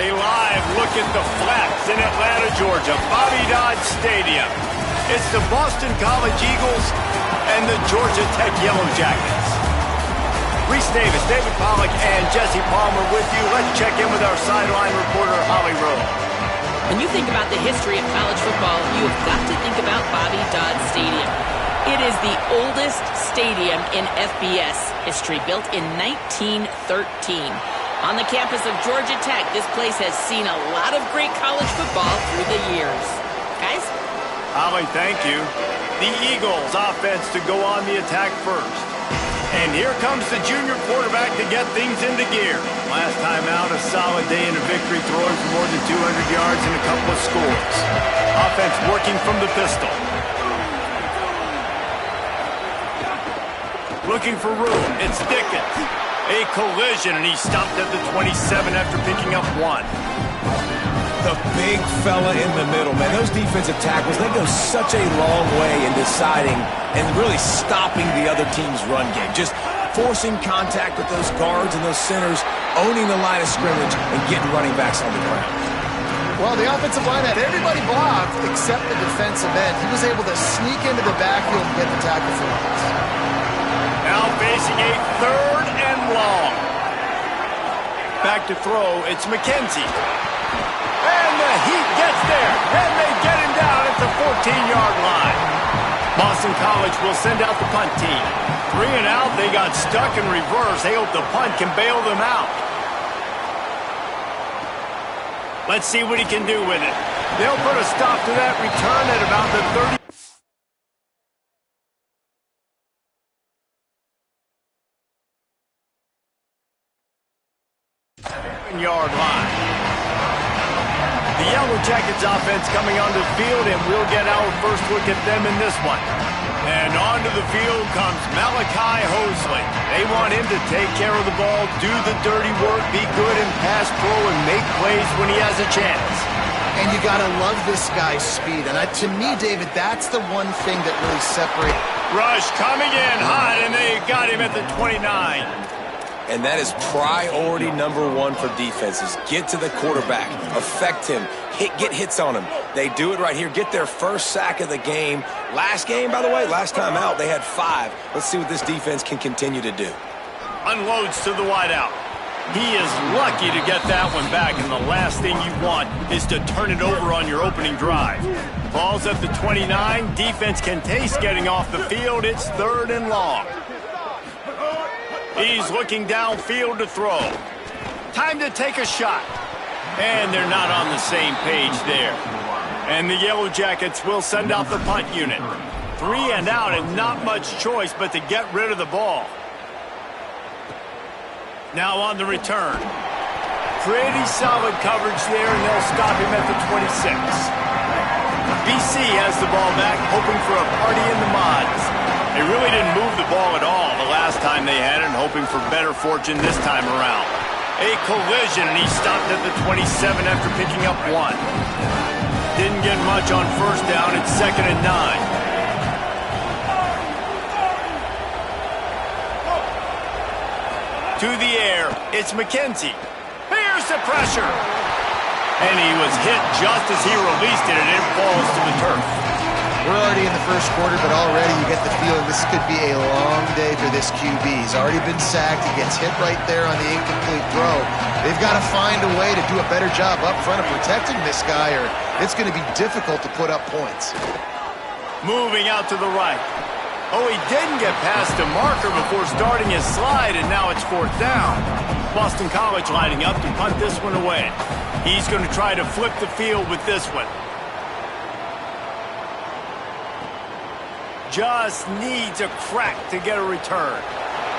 A live look at the flats in Atlanta, Georgia, Bobby Dodd Stadium. It's the Boston College Eagles and the Georgia Tech Yellow Jackets. Reese Davis, David Pollack, and Jesse Palmer with you. Let's check in with our sideline reporter, Holly Rowe. When you think about the history of college football, you have got to think about Bobby Dodd Stadium. It is the oldest stadium in FBS history, built in 1913. On the campus of Georgia Tech, this place has seen a lot of great college football through the years. Guys? Holly, thank you. The Eagles offense to go on the attack first. And here comes the junior quarterback to get things into gear. Last time out, a solid day in a victory, throwing for more than 200 yards and a couple of scores. Offense working from the pistol. Looking for room, it's Dickens. A collision, and he stopped at the 27 after picking up 1. The big fella in the middle, man. Those defensive tackles, they go such a long way in deciding and really stopping the other team's run game. Just forcing contact with those guards and those centers, owning the line of scrimmage, and getting running backs on the ground. Well, the offensive line had everybody blocked except the defensive end. He was able to sneak into the backfield and get the tackle for loss. Now facing a 3rd and long. Back to throw, it's McKenzie. And the Heat gets there, and they get him down at the 14-yard line. Boston College will send out the punt team. 3 and out, they got stuck in reverse. They hope the punt can bail them out. Let's see what he can do with it. They'll put a stop to that return at about the 30. Yard line. The Yellow Jackets offense coming onto the field, and we'll get our first look at them in this one. And onto the field comes Malachi Hosley. They want him to take care of the ball, do the dirty work, be good in pass pro, and make plays when he has a chance. And you got to love this guy's speed. And to me, David, that's the one thing that really separates. Rush coming in hot, and they got him at the 29. And that is priority number 1 for defenses. Get to the quarterback, affect him, get hits on him. They do it right here, get their first sack of the game. Last game, by the way, last time out, they had 5. Let's see what this defense can continue to do. Unloads to the wideout. He is lucky to get that one back, and the last thing you want is to turn it over on your opening drive. Ball's at the 29. Defense can taste getting off the field. It's 3rd and long. He's looking downfield to throw. Time to take a shot. And they're not on the same page there. And the Yellow Jackets will send out the punt unit. 3 and out, and not much choice but to get rid of the ball. Now on the return. Pretty solid coverage there, and they'll stop him at the 26. BC has the ball back, hoping for a party in the mods. They really didn't move the ball at all the last time they had it, and hoping for better fortune this time around. A collision, and he stopped at the 27 after picking up 1. Didn't get much on first down. It's 2nd and 9. To the air, it's McKenzie. Here's the pressure. And he was hit just as he released it, and it falls to the turf. We're already in the first quarter, but already you get the feeling this could be a long day for this QB. He's already been sacked. He gets hit right there on the incomplete throw. They've got to find a way to do a better job up front of protecting this guy, or it's going to be difficult to put up points. Moving out to the right. Oh, he didn't get past a marker before starting his slide, and now it's 4th down. Boston College lining up to punt this one away. He's going to try to flip the field with this one. Just needs a crack to get a return.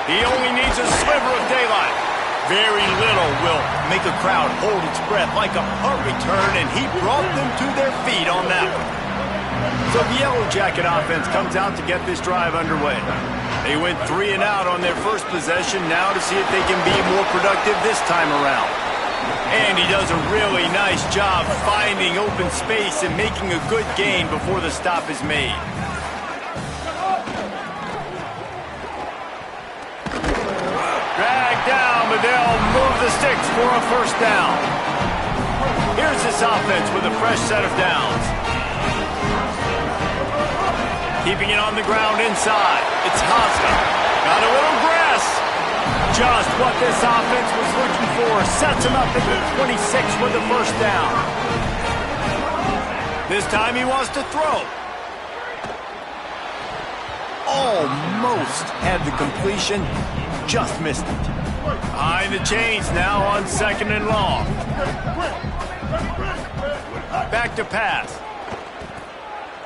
He only needs a sliver of daylight. Very little will make a crowd hold its breath like a punt return, and he brought them to their feet on that one. So the Yellow Jacket offense comes out to get this drive underway. They went 3 and out on their first possession, now to see if they can be more productive this time around. And he does a really nice job finding open space and making a good gain before the stop is made. Dragged down, but they'll move the sticks for a first down. Here's this offense with a fresh set of downs. Keeping it on the ground inside. It's Haska. Got a little grass. Just what this offense was looking for. Sets him up at the 26 with the first down. This time he wants to throw. Almost had the completion. Just missed it. Behind the chains now on 2nd and long. Back to pass.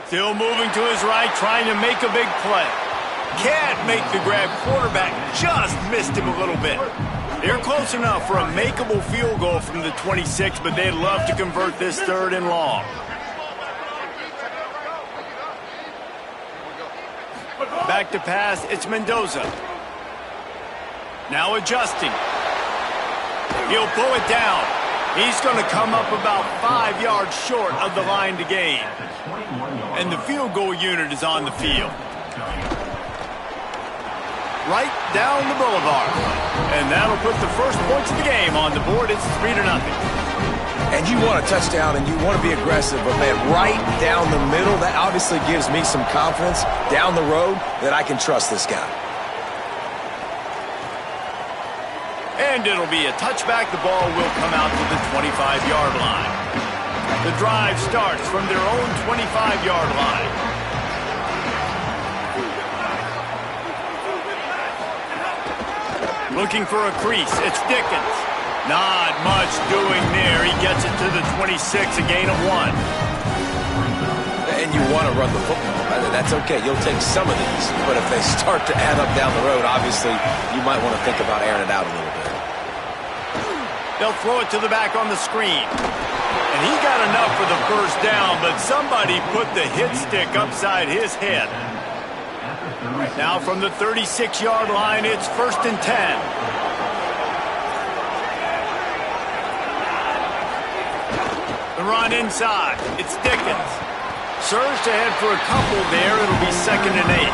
Still moving to his right, trying to make a big play. Can't make the grab. Quarterback just missed him a little bit. They're close enough for a makeable field goal from the 26, but they'd love to convert this 3rd and long. Back to pass, it's Mendoza. Now adjusting. He'll pull it down. He's going to come up about 5 yards short of the line to gain. And the field goal unit is on the field. Right down the boulevard. And that'll put the first points of the game on the board. It's 3-0. And you want a touchdown and you want to be aggressive, but man, right down the middle, that obviously gives me some confidence down the road that I can trust this guy. And it'll be a touchback. The ball will come out to the 25-yard line. The drive starts from their own 25-yard line. Looking for a crease. It's Dickens. Not much doing there. He gets it to the 26, a gain of 1. And you want to run the football. That's okay. You'll take some of these. But if they start to add up down the road, obviously, you might want to think about airing it out a little bit. They'll throw it to the back on the screen. And he got enough for the first down, but somebody put the hit stick upside his head. Now from the 36-yard line, it's 1st and 10. The run inside. It's Dickens. Surged ahead for a couple there. It'll be 2nd and 8.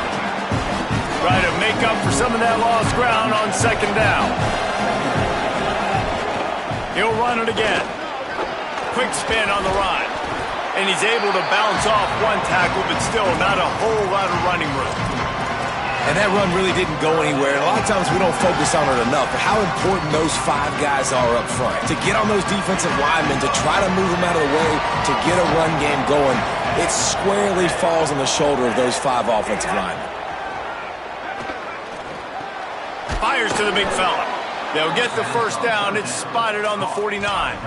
Try to make up for some of that lost ground on 2nd down. He'll run it again. Quick spin on the run. And he's able to bounce off one tackle, but still not a whole lot of running room. And that run really didn't go anywhere. And a lot of times we don't focus on it enough, but how important those 5 guys are up front. To get on those defensive linemen, to try to move them out of the way, to get a run game going, it squarely falls on the shoulder of those 5 offensive linemen. Fires to the big fella. They'll get the first down. It's spotted on the 49.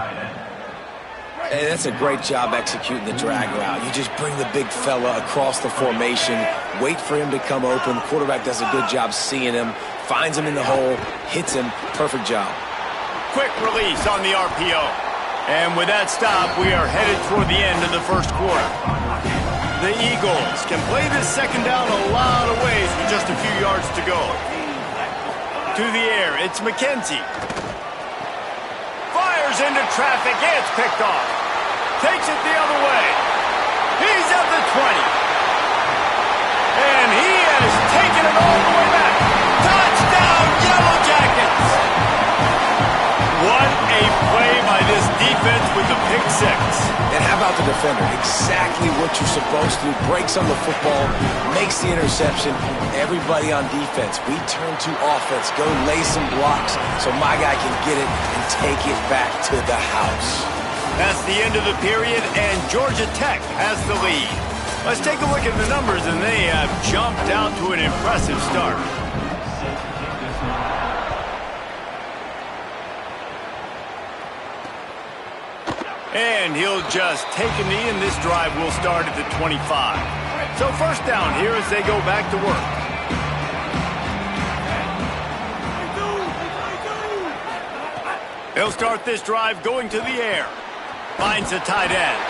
Hey, that's a great job executing the drag route. You just bring the big fella across the formation, wait for him to come open. The quarterback does a good job seeing him, finds him in the hole, hits him. Perfect job. Quick release on the RPO. And with that stop, we are headed toward the end of the first quarter. The Eagles can play this 2nd down a lot of ways with just a few yards to go. To the air, it's McKenzie. Fires into traffic, it's picked off. Takes it the other way. He's at the 20. And he has taken it all the way back. Touchdown, Yellow Jackets! What a play by this defense with the pick 6. And how about the defender? Exactly what you're supposed to do. Breaks on the football, makes the interception. Everybody on defense, we turn to offense. Go lay some blocks so my guy can get it and take it back to the house. That's the end of the period, and Georgia Tech has the lead. Let's take a look at the numbers, and they have jumped out to an impressive start. And he'll just take a knee, and this drive will start at the 25. So first down here as they go back to work. They'll start this drive going to the air. Finds a tight end.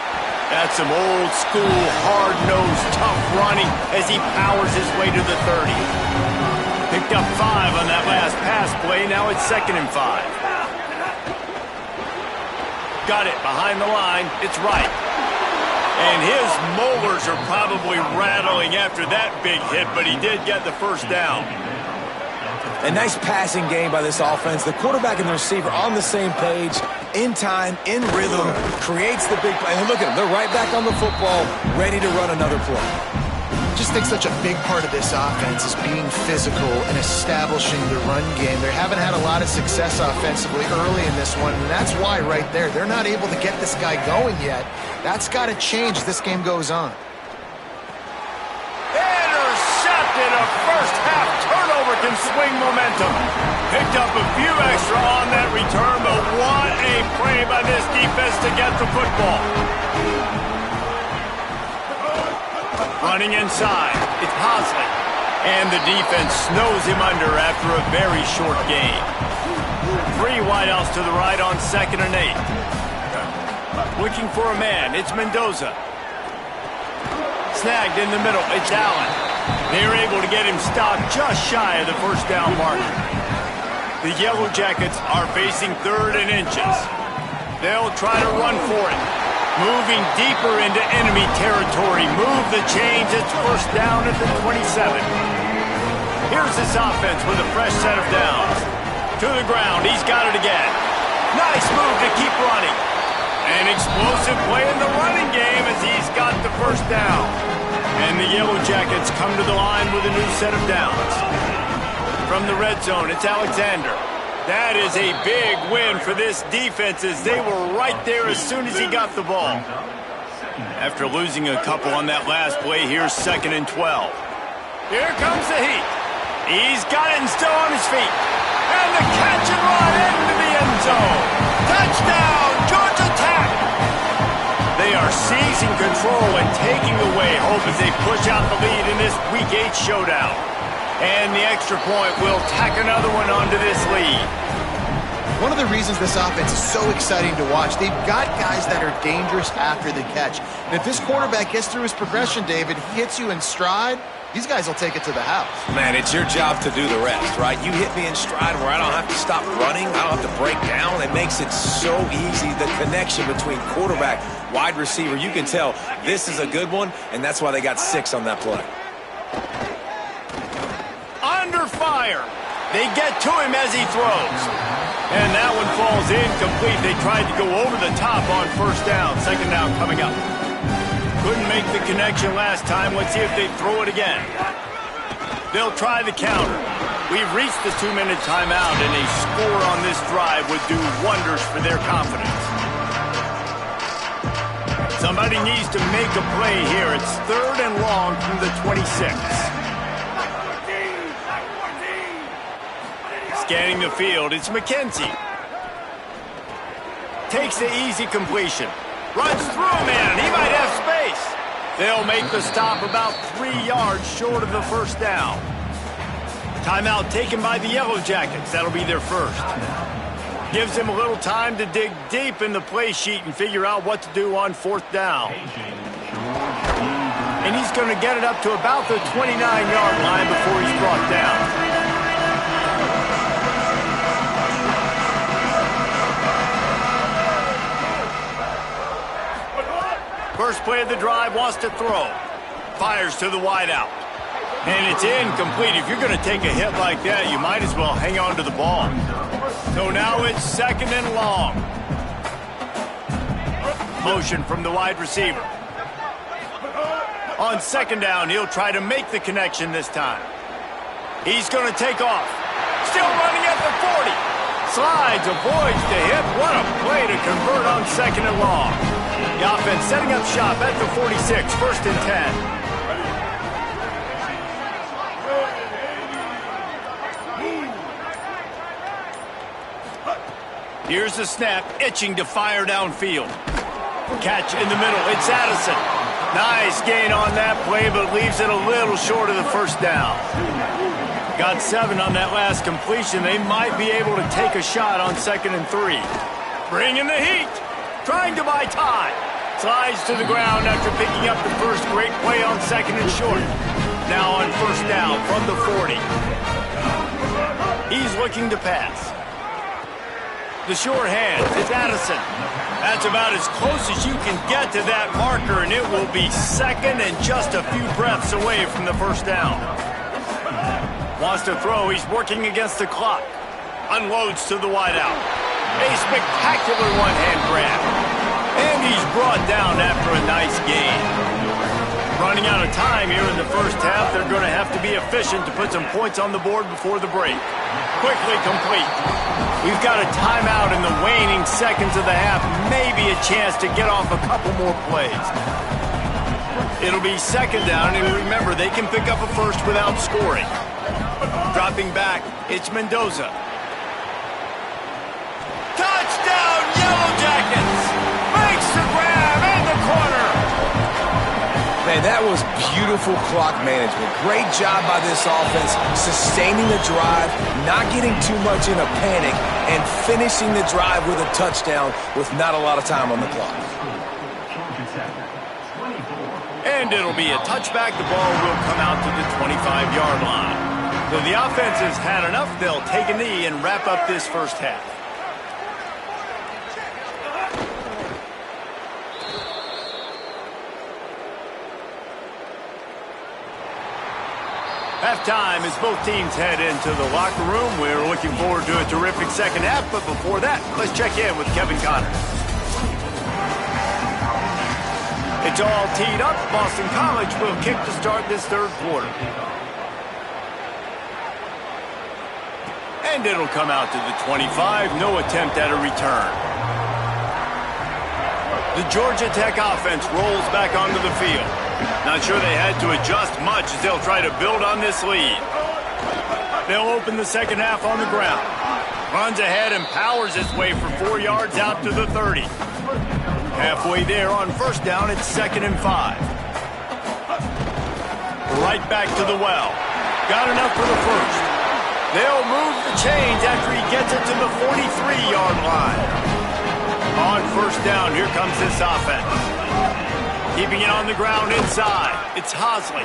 That's some old school, hard-nosed, tough running as he powers his way to the 30. Picked up 5 on that last pass play. Now it's 2nd and 5. Got it behind the line. It's right. And his molars are probably rattling after that big hit, but he did get the first down. A nice passing game by this offense. The quarterback and the receiver on the same page. in time, in rhythm, creates the big play. And look at them. They're right back on the football, ready to run another play. Just think such a big part of this offense is being physical and establishing the run game. They haven't had a lot of success offensively early in this one, and that's why right there, they're not able to get this guy going yet. That's got to change as this game goes on. Intercepted. A first-half turnover can swing momentum. Picked up a few extra on that return, but what a play by this defense to get the football. Running inside, it's Hosley. And the defense snows him under after a very short game. 3 wideouts to the right on 2nd and 8. Looking for a man, it's Mendoza. Snagged in the middle, it's Allen. They're able to get him stopped just shy of the first down marker. The Yellow Jackets are facing 3rd and inches. They'll try to run for it. Moving deeper into enemy territory. Move the chains. It's first down at the 27. Here's this offense with a fresh set of downs. To the ground. He's got it again. Nice move to keep running. An explosive play in the running game as he's got the first down. And the Yellow Jackets come to the line with a new set of downs. From the red zone, it's Alexander. That is a big win for this defense as they were right there as soon as he got the ball. After losing a couple on that last play, here's 2nd and 12. Here comes the heat. He's got it and still on his feet. And the catch and run into the end zone. Touchdown, Georgia Tech. They are seizing control and taking away hope as they push out the lead in this Week 8 showdown. And the extra point will tack another one onto this lead. One of the reasons this offense is so exciting to watch, they've got guys that are dangerous after the catch. And if this quarterback gets through his progression, David, he hits you in stride, these guys will take it to the house. Man, it's your job to do the rest, right? You hit me in stride where I don't have to stop running. I don't have to break down. It makes it so easy. The connection between quarterback, wide receiver, you can tell this is a good one, and that's why they got 6 on that play. Under fire. They get to him as he throws. And that one falls incomplete. They tried to go over the top on first down. 2nd down coming up. Couldn't make the connection last time. Let's see if they throw it again. They'll try the counter. We've reached the 2-minute timeout, and a score on this drive would do wonders for their confidence. Somebody needs to make a play here. It's 3rd and long from the 26. Scanning the field, it's McKenzie. Takes the easy completion. Runs through a man. He might have space. They'll make the stop about 3 yards short of the first down. Timeout taken by the Yellow Jackets. That'll be their first. Gives them a little time to dig deep in the play sheet and figure out what to do on 4th down. And he's going to get it up to about the 29-yard line before he's brought down. First play of the drive, wants to throw. Fires to the wideout. And it's incomplete. If you're going to take a hit like that, you might as well hang on to the ball. So now it's 2nd and long. Motion from the wide receiver. On 2nd down, he'll try to make the connection this time. He's going to take off. Still running at the 40. Slides, avoids the hit. What a play to convert on 2nd and long. The offense setting up shop at the 46, 1st and 10. Here's the snap, itching to fire downfield. Catch in the middle, it's Addison. Nice gain on that play, but leaves it a little short of the first down. Got 7 on that last completion. They might be able to take a shot on 2nd and 3. Bringing the heat. Trying to buy time. Slides to the ground after picking up the first great play on 2nd and short. Now on first down from the 40. He's looking to pass. The short hand, it's Addison. That's about as close as you can get to that marker, and it will be 2nd and just a few breaths away from the first down. Wants to throw, he's working against the clock. Unloads to the wideout. A spectacular one-hand grab. And he's brought down after a nice gain. Running out of time here in the first half, they're going to have to be efficient to put some points on the board before the break. Quickly complete. We've got a timeout in the waning seconds of the half. Maybe a chance to get off a couple more plays. It'll be second down, and remember, they can pick up a first without scoring. Dropping back, it's Mendoza. Touchdown, Yellow Jackets! Makes the grab in the corner. Man, that was beautiful clock management. Great job by this offense, sustaining the drive, not getting too much in a panic, and finishing the drive with a touchdown with not a lot of time on the clock. And it'll be a touchback. The ball will come out to the 25-yard line. So the offense has had enough. They'll take a knee and wrap up this first half. Halftime as both teams head into the locker room. We're looking forward to a terrific second half, but before that, let's check in with Kevin Connors. It's all teed up. Boston College will kick to start this third quarter. And it'll come out to the 25. No attempt at a return. The Georgia Tech offense rolls back onto the field. Not sure they had to adjust much as they'll try to build on this lead. They'll open the second half on the ground. Runs ahead and powers his way for 4 yards out to the 30. Halfway there on first down, it's 2nd and 5. Right back to the well. Got enough for the first. They'll move the chains after he gets it to the 43-yard line. On first down, here comes this offense. Keeping it on the ground inside. It's Hosley.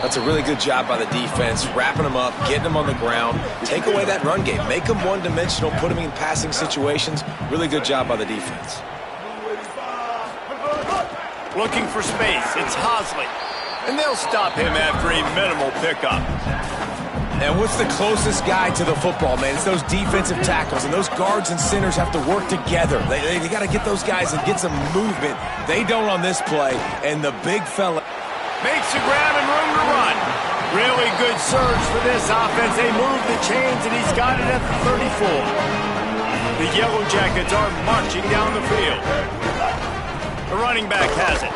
That's a really good job by the defense, wrapping them up, getting them on the ground. Take away that run game. Make them one-dimensional, put them in passing situations. Really good job by the defense. Looking for space. It's Hosley. And they'll stop him after a minimal pickup. And what's the closest guy to the football, man? It's those defensive tackles, and those guards and centers have to work together. They got to get those guys and get some movement. They don't on this play, and the big fella makes a grab and room to run. Really good surge for this offense. They move the chains, and he's got it at the 34. The Yellow Jackets are marching down the field. The running back has it.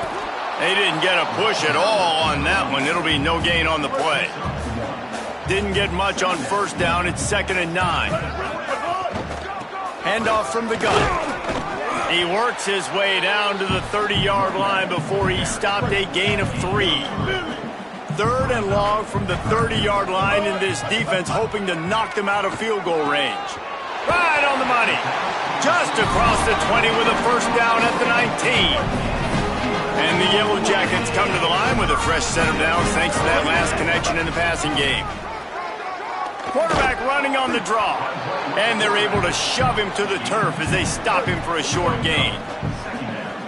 They didn't get a push at all on that one. It'll be no gain on the play. Didn't get much on first down. It's 2nd and 9. Handoff from the gun. He works his way down to the 30-yard line before he stopped a gain of 3. 3rd and long from the 30-yard line, in this defense hoping to knock them out of field goal range. Right on the money. Just across the 20 with a first down at the 19. And the Yellow Jackets come to the line with a fresh set of downs thanks to that last connection in the passing game. Quarterback running on the draw. And they're able to shove him to the turf as they stop him for a short gain.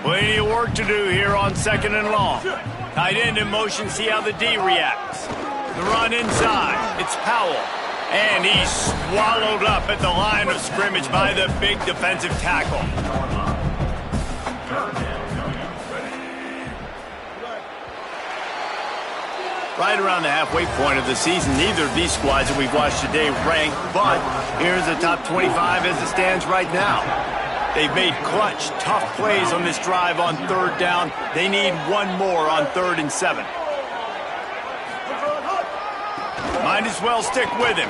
Plenty of work to do here on 2nd and long. Tight end in motion, see how the D reacts. The run inside, it's Powell. And he's swallowed up at the line of scrimmage by the big defensive tackle. Right around the halfway point of the season, neither of these squads that we've watched today rank, but here's the top 25 as it stands right now. They've made clutch, tough plays on this drive on 3rd down. They need one more on 3rd and 7. Might as well stick with him.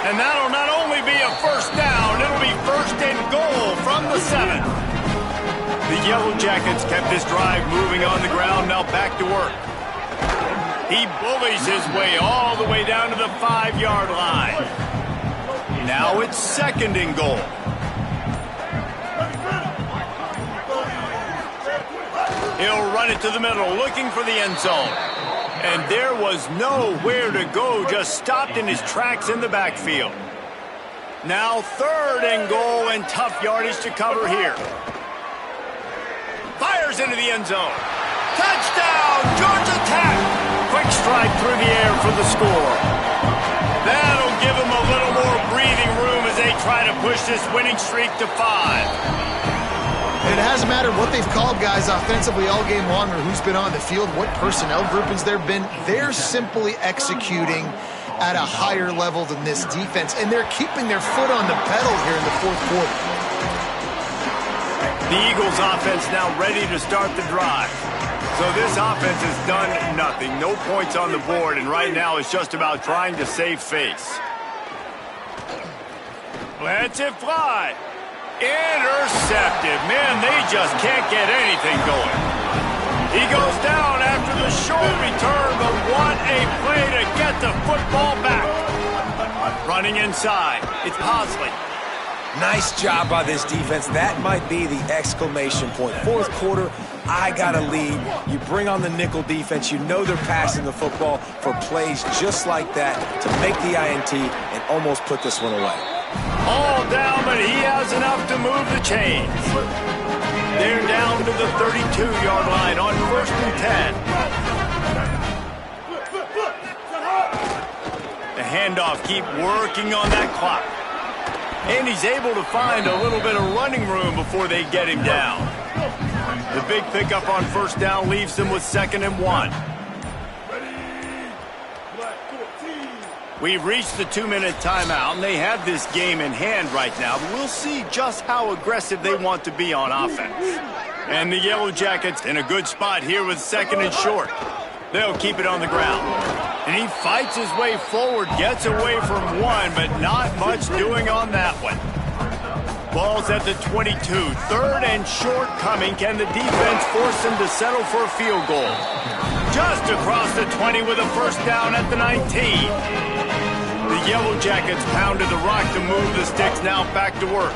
And that'll not only be a first down, it'll be 1st and goal from the 7. The Yellow Jackets kept this drive moving on the ground, now back to work. He bullies his way all the way down to the 5-yard line. Now it's 2nd and goal. He'll run it to the middle, looking for the end zone. And there was nowhere to go, just stopped in his tracks in the backfield. Now 3rd and goal, and tough yardage to cover here. Fires into the end zone. Touchdown, Georgia Tech! Quick strike through the air for the score. That'll give them a little more breathing room as they try to push this winning streak to 5. And it hasn't mattered what they've called guys offensively all game long or who's been on the field, what personnel groupings there have been. They're simply executing at a higher level than this defense, and they're keeping their foot on the pedal here in the fourth quarter. The Eagles offense now ready to start the drive. So this offense has done nothing. No points on the board, and right now it's just about trying to save face. Lets it fly. Intercepted. Man, they just can't get anything going. He goes down after the short return, but what a play to get the football back. Running inside. It's Bosley. Nice job by this defense. That might be the exclamation point. Fourth quarter, I got a lead. You bring on the nickel defense. You know they're passing the football for plays just like that to make the INT and almost put this one away. All down, but he has enough to move the chains. They're down to the 32-yard line on 1st and 10. The handoff, keep working on that clock. And he's able to find a little bit of running room before they get him down. The big pickup on 1st down leaves them with 2nd and 1. We've reached the 2-minute timeout, and they have this game in hand right now. But we'll see just how aggressive they want to be on offense. And the Yellow Jackets in a good spot here with 2nd and short. They'll keep it on the ground. And he fights his way forward, gets away from one, but not much doing on that one. Ball's at the 22. 3rd and short coming. Can the defense force him to settle for a field goal? Just across the 20 with a 1st down at the 19. The Yellow Jackets pounded the rock to move the sticks, now back to work.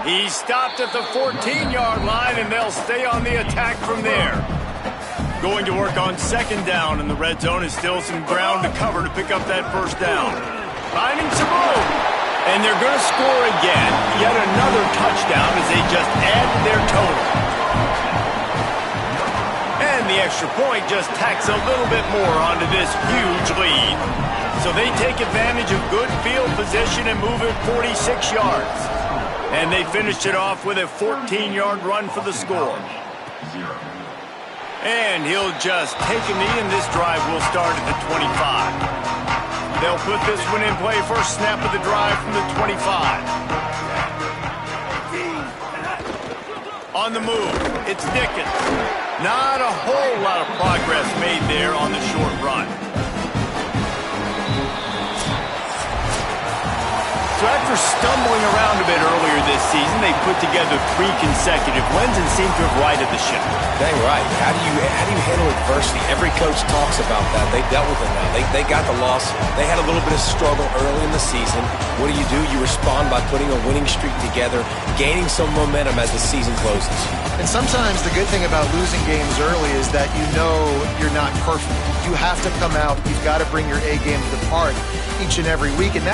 He stopped at the 14-yard line, and they'll stay on the attack from there. Going to work on 2nd down, and the red zone is still some ground to cover to pick up that 1st down. Finding some room. And they're going to score again. Yet another touchdown as they just add to their total. And the extra point just tacks a little bit more onto this huge lead. So they take advantage of good field position and move it 46 yards. And they finished it off with a 14-yard run for the score. And he'll just take a knee, and this drive will start at the 25. They'll put this one in play. First snap of the drive from the 25. On the move, it's Dickens. Not a whole lot of progress made there on the short run. So after stumbling around a bit earlier this season, they put together 3 consecutive wins and seem to have righted the ship. Dang right. How do you handle adversity? Every coach talks about that. They dealt with it now. They got the loss. They had a little bit of struggle early in the season. What do? You respond by putting a winning streak together, gaining some momentum as the season closes. And sometimes the good thing about losing games early is that you know you're not perfect. You have to come out. You've got to bring your A game to the park each and every week, and that